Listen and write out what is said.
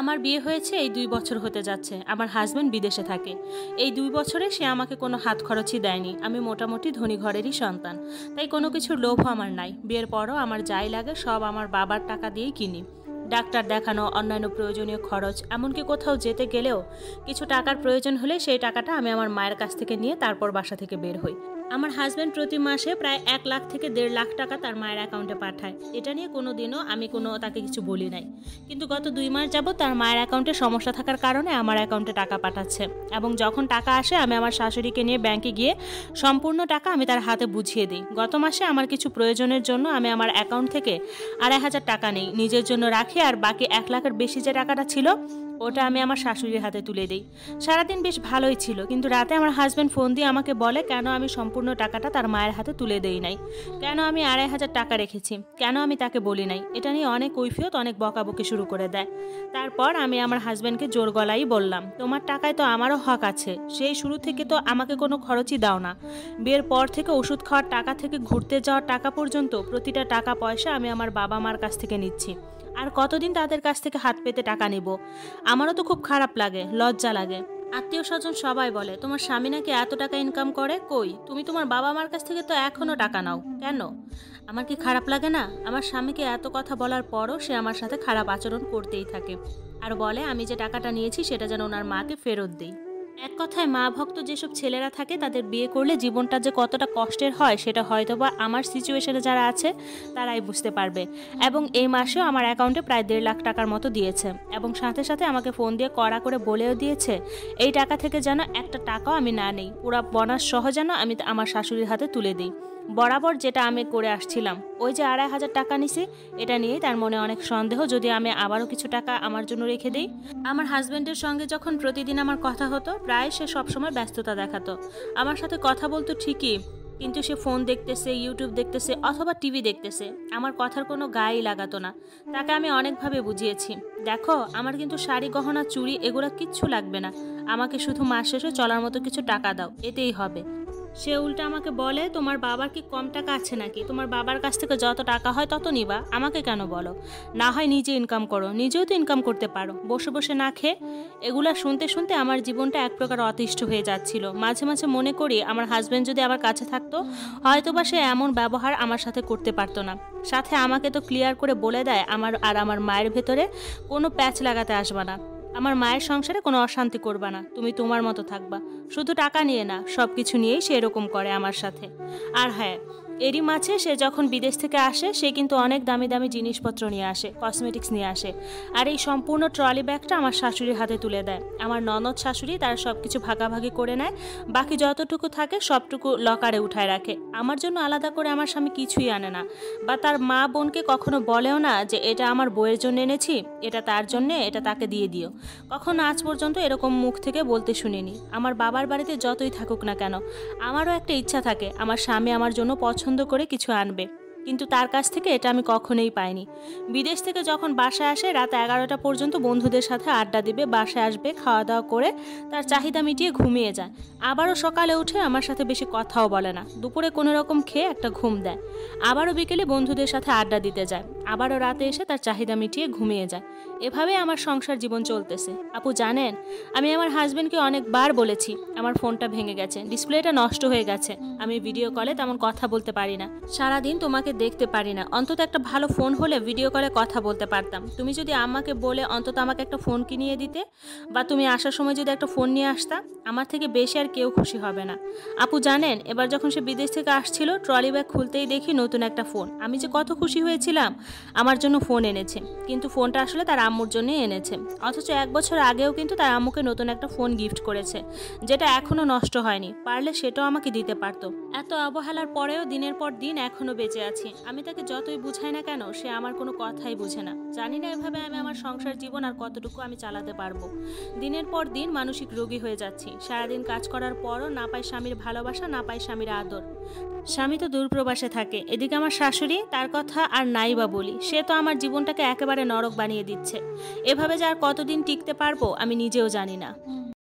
আমার বিয়ে হয়েছে এই 2 বছর হতে যাচ্ছে। আমার হাজবেন্ড বিদেশে থাকে। এই 2 বছরে সে আমাকে কোনো হাত খরচই দেয়নি। আমি মোটামুটি ধনী ঘরেরই সন্তান, তাই কোনো কিছুর লোভও আমার নাই। বিয়ের পরও আমার যাই লাগে সব আমার বাবার টাকা দিয়েই কিনি। ডাক্তার দেখানো, অন্যান্য প্রয়োজনীয় খরচ, এমনকি কোথাও যেতে গেলেও কিছু টাকার প্রয়োজন হলে সেই টাকাটা আমি আমার মায়ের কাছ থেকে নিয়ে তারপর বাসা থেকে বের হই। আমার হাজব্যান্ড প্রতি মাসে প্রায় 1 লাখ থেকে 1.5 লাখ টাকা তার মায়ের অ্যাকাউন্টে পাঠায়। এটা নিয়ে কোনো দিনও আমি তাকে কিছু বলি নাই। কিন্তু গত 2 মাস যাবত তার মায়ের অ্যাকাউন্টে সমস্যা থাকার কারণে আমার অ্যাকাউন্টে টাকা পাঠাচ্ছে, এবং যখন টাকা আসে আমি আমার শাশুড়িকে নিয়ে ব্যাংকে গিয়ে সম্পূর্ণ টাকা আমি তার হাতে বুঝিয়ে দিই। গত মাসে আমার কিছু প্রয়োজনের জন্য আমি আমার অ্যাকাউন্ট থেকে 2,500 টাকা নেই, নিজের জন্য রাখি, আর বাকি 1 লাখের বেশি যে টাকাটা ছিল ওটা আমি আমার শাশুড়ির হাতে তুলে দিই। সারাদিন বেশ ভালোই ছিল, কিন্তু রাতে আমার হাজব্যান্ড ফোন দিয়ে আমাকে বলে কেন আমি সম্পূর্ণ টাকাটা তার মায়ের হাতে তুলে দেই নাই, কেন আমি 2,500 টাকা রেখেছি, কেন আমি তাকে বলি নাই। এটা নিয়ে অনেক কৈফিয়ত, অনেক বকাবকি শুরু করে দেয়। তারপর আমি আমার হাজব্যান্ডকে জোর গলায় বললাম, তোমার টাকায় তো আমারও হক আছে, সেই শুরু থেকে তো আমাকে কোনো খরচই দাও না। বিয়ের পর থেকে ওষুধ খাওয়ার টাকা থেকে ঘুরতে যাওয়ার টাকা পর্যন্ত প্রতিটা টাকা পয়সা আমি আমার বাবা মার কাছ থেকে নিচ্ছি। আর কতদিন তাদের কাছ থেকে হাত পেতে টাকা নিব? আমারও তো খুব খারাপ লাগে, লজ্জা লাগে। আত্মীয় স্বজন সবাই বলে তোমার স্বামী নাকি এত টাকা ইনকাম করে, কই তুমি তোমার বাবা মার কাছ থেকে তো এখনো টাকা নাও কেন? আমার কি খারাপ লাগে না? আমার স্বামীকে এত কথা বলার পরও সে আমার সাথে খারাপ আচরণ করতেই থাকে, আর বলে আমি যে টাকাটা নিয়েছি সেটা যেন ওনার মাকে ফেরত দিই। এক কথায় মা ভক্ত যেসব ছেলেরা থাকে তাদের বিয়ে করলে জীবনটা যে কতটা কষ্টের হয় সেটা হয়তোবা আমার সিচুয়েশনে যারা আছে তারাই বুঝতে পারবে। এবং এই মাসেও আমার অ্যাকাউন্টে প্রায় 1.5 লাখ টাকার মতো দিয়েছে, এবং সাথে সাথে আমাকে ফোন দিয়ে কড়া করে বলেও দিয়েছে এই টাকা থেকে যেন একটা টাকাও আমি না নেই, পুরো বোনাস সহ যেন আমি আমার শাশুড়ির হাতে তুলে দিই। বরাবর যেটা আমি করে আসছিলাম, ওই যে 2,500 টাকা নিছি, এটা নিয়েই তার মনে অনেক সন্দেহ যদি আমি আবারও কিছু টাকা আমার জন্য রেখে দিই। আমার হাজব্যান্ডের সঙ্গে যখন প্রতিদিন আমার কথা হতো, প্রায় সে সবসময় ব্যস্ততা দেখাতো। আমার সাথে কথা বলতো ঠিকই, কিন্তু সে ফোন দেখতেছে, ইউটিউব দেখতেছে অথবা টিভি দেখতেছে, আমার কথার কোনো গায়েই লাগাতো না। তাকে আমি অনেকভাবে বুঝিয়েছি, দেখো আমার কিন্তু শাড়ি গহনা চুড়ি এগুলো কিচ্ছু লাগবে না, আমাকে শুধু মাস শেষে চলার মতো কিছু টাকা দাও, এতেই হবে। সে উল্টা আমাকে বলে তোমার বাবার কি কম টাকা আছে নাকি? তোমার বাবার কাছ থেকে যত টাকা হয় তত নিবা, আমাকে কেন বলো? না হয় নিজে ইনকাম করো, নিজেও তো ইনকাম করতে পারো, বসে বসে না খেয়ে। এগুলা শুনতে শুনতে আমার জীবনটা এক প্রকার অতিষ্ঠ হয়ে যাচ্ছিল। মাঝে মাঝে মনে করি আমার হাজব্যান্ড যদি আমার কাছে থাকতো হয়তোবা সে এমন ব্যবহার আমার সাথে করতে পারতো না। সাথে আমাকে তো ক্লিয়ার করে বলে দেয় আমার আর আমার মায়ের ভেতরে কোনো প্যাচ লাগাতে আসবা না, আমার মায়ের সংসারে কোনো অশান্তি করবা না, তুমি তোমার মতো থাকবা। শুধু টাকা নিয়ে না, সব কিছু নিয়েই সে এরকম করে আমার সাথে। আর হ্যাঁ, এরই মাঝে সে যখন বিদেশ থেকে আসে সে কিন্তু অনেক দামি দামি জিনিসপত্র নিয়ে আসে, কসমেটিক্স নিয়ে আসে, আর এই সম্পূর্ণ ট্রলি ব্যাগটা আমার শাশুড়ির হাতে তুলে দেয়। আমার ননদ শাশুড়ি তারা সব কিছু ভাগাভাগি করে নেয়, বাকি যতটুকু থাকে সবটুকু লকারে উঠায় রাখে। আমার জন্য আলাদা করে আমার স্বামী কিছুই আনে না, বা তার মা বোনকে কখনো বলেও না যে এটা আমার বউয়ের জন্য এনেছি, এটা তার জন্যে, এটা তাকে দিয়ে দিও। কখনো আজ পর্যন্ত এরকম মুখ থেকে বলতে শুনিনি। আমার বাবার বাড়িতে যতই থাকুক না কেন, আমারও একটা ইচ্ছা থাকে আমার স্বামী আমার জন্য পছন্দ করে কিছু আনবে, কিন্তু তার কাছ থেকে এটা আমি কখনোই পাইনি। বিদেশ থেকে যখন বাসায় আসে রাত 11টা পর্যন্ত বন্ধুদের সাথে আড্ডা দিবে, বাসায় আসবে, খাওয়া দাওয়া করে তার চাহিদা মিটিয়ে ঘুমিয়ে যায়। আবারও সকালে উঠে আমার সাথে বেশি কথাও বলে না, দুপুরে কোনো রকম খেয়ে একটা ঘুম দেয়, আবারও বিকেলে বন্ধুদের সাথে আড্ডা দিতে যায়, আবারও রাতে এসে তার চাহিদা মিটিয়ে ঘুমিয়ে যায়। এভাবেই আমার সংসার জীবন চলতেছে। আপু জানেন, আমি আমার হাজবেন্ডকে অনেকবার বলেছি আমার ফোনটা ভেঙে গেছে, ডিসপ্লেটা নষ্ট হয়ে গেছে, আমি ভিডিও কলে তেমন কথা বলতে পারি না, সারাদিন তোমাকে দেখতে পারি না, অন্তত একটা ভালো ফোন হলে ভিডিও কলে কথা বলতে পারতাম। তুমি যদি আমাকে বলে অন্তত আমাকে একটা ফোন কিনিয়ে দিতে, বা তুমি আসার সময় যদি একটা ফোন নিয়ে আসতা, আমার থেকে বেশি আর কেউ খুশি হবে না। আপু জানেন, এবার যখন সে বিদেশ থেকে আসছিল ট্রলি ব্যাগ খুলতেই দেখি নতুন একটা ফোন। আমি যে কত খুশি হয়েছিলাম, আমার জন্য ফোন এনেছে, কিন্তু ফোনটা আসলে তার আম্মুর জন্যই এনেছে। অথচ 1 বছর আগেও কিন্তু তার আম্মুকে নতুন একটা ফোন গিফট করেছে, যেটা এখনো নষ্ট হয়নি, পারলে সেটাও আমাকে দিতে পারতো। এত অবহেলার পরেও দিনের পর দিন এখনো বেঁচে আছি। আমি তাকে যতই বুঝাই না কেন সে আমার কোনো কথাই বুঝে না। জানি না এভাবে আমি আমার সংসার জীবন আর কতটুকু আমি চালাতে পারবো। দিনের পর দিন মানসিক রোগী হয়ে যাচ্ছি। সারাদিন কাজ করার পরও না পাই স্বামীর ভালোবাসা, না পাই স্বামীর আদর। স্বামী তো দূরপ্রবাসে থাকে, এদিকে আমার শাশুড়ি, তার কথা আর নাই বা বলি, সে তো আমার জীবনটাকে একেবারে নরক বানিয়ে দিচ্ছে। এভাবে যে আর কতদিন টিকতে পারবো আমি নিজেও জানি না।